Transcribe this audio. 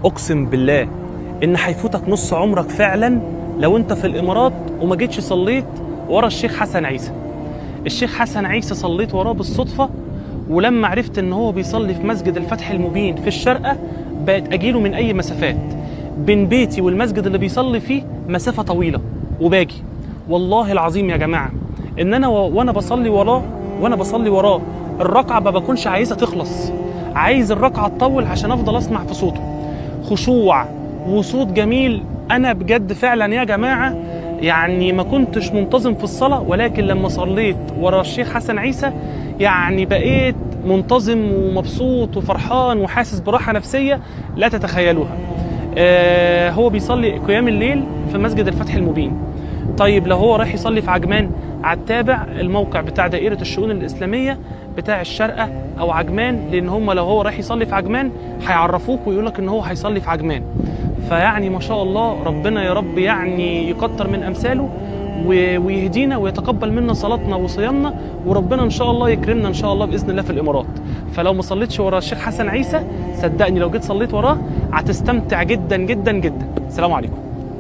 اقسم بالله ان هيفوتك نص عمرك فعلا لو انت في الامارات وما جيتش صليت ورا الشيخ حسن عيسى. الشيخ حسن عيسى صليت وراه بالصدفه، ولما عرفت ان هو بيصلي في مسجد الفتح المبين في الشارقه بقت اجيله من اي مسافات. بين بيتي والمسجد اللي بيصلي فيه مسافه طويله وباجي. والله العظيم يا جماعه ان انا وانا بصلي وراه الركعه ما بكونش عايزها تخلص، عايز الركعه تطول عشان افضل اسمع في صوته. خشوع وصوت جميل. انا بجد فعلا يا جماعه يعني ما كنتش منتظم في الصلاه، ولكن لما صليت ورا الشيخ حسن عيسى يعني بقيت منتظم ومبسوط وفرحان وحاسس براحه نفسيه لا تتخيلوها. هو بيصلي قيام الليل في مسجد الفتح المبين. طيب لو هو رايح يصلي في عجمان، هتتابع الموقع بتاع دائرة الشؤون الإسلامية بتاع الشارقة أو عجمان، لأن هم لو هو رايح يصلي في عجمان هيعرفوك ويقولك إن هو هيصلي في عجمان. فيعني ما شاء الله ربنا يا رب يعني يكتر من أمثاله ويهدينا ويتقبل منا صلاتنا وصيامنا، وربنا إن شاء الله يكرمنا إن شاء الله بإذن الله في الإمارات. فلو ما صليتش ورا الشيخ حسن عيسى صدقني لو جيت صليت وراه هتستمتع جدا جدا جدا. السلام عليكم.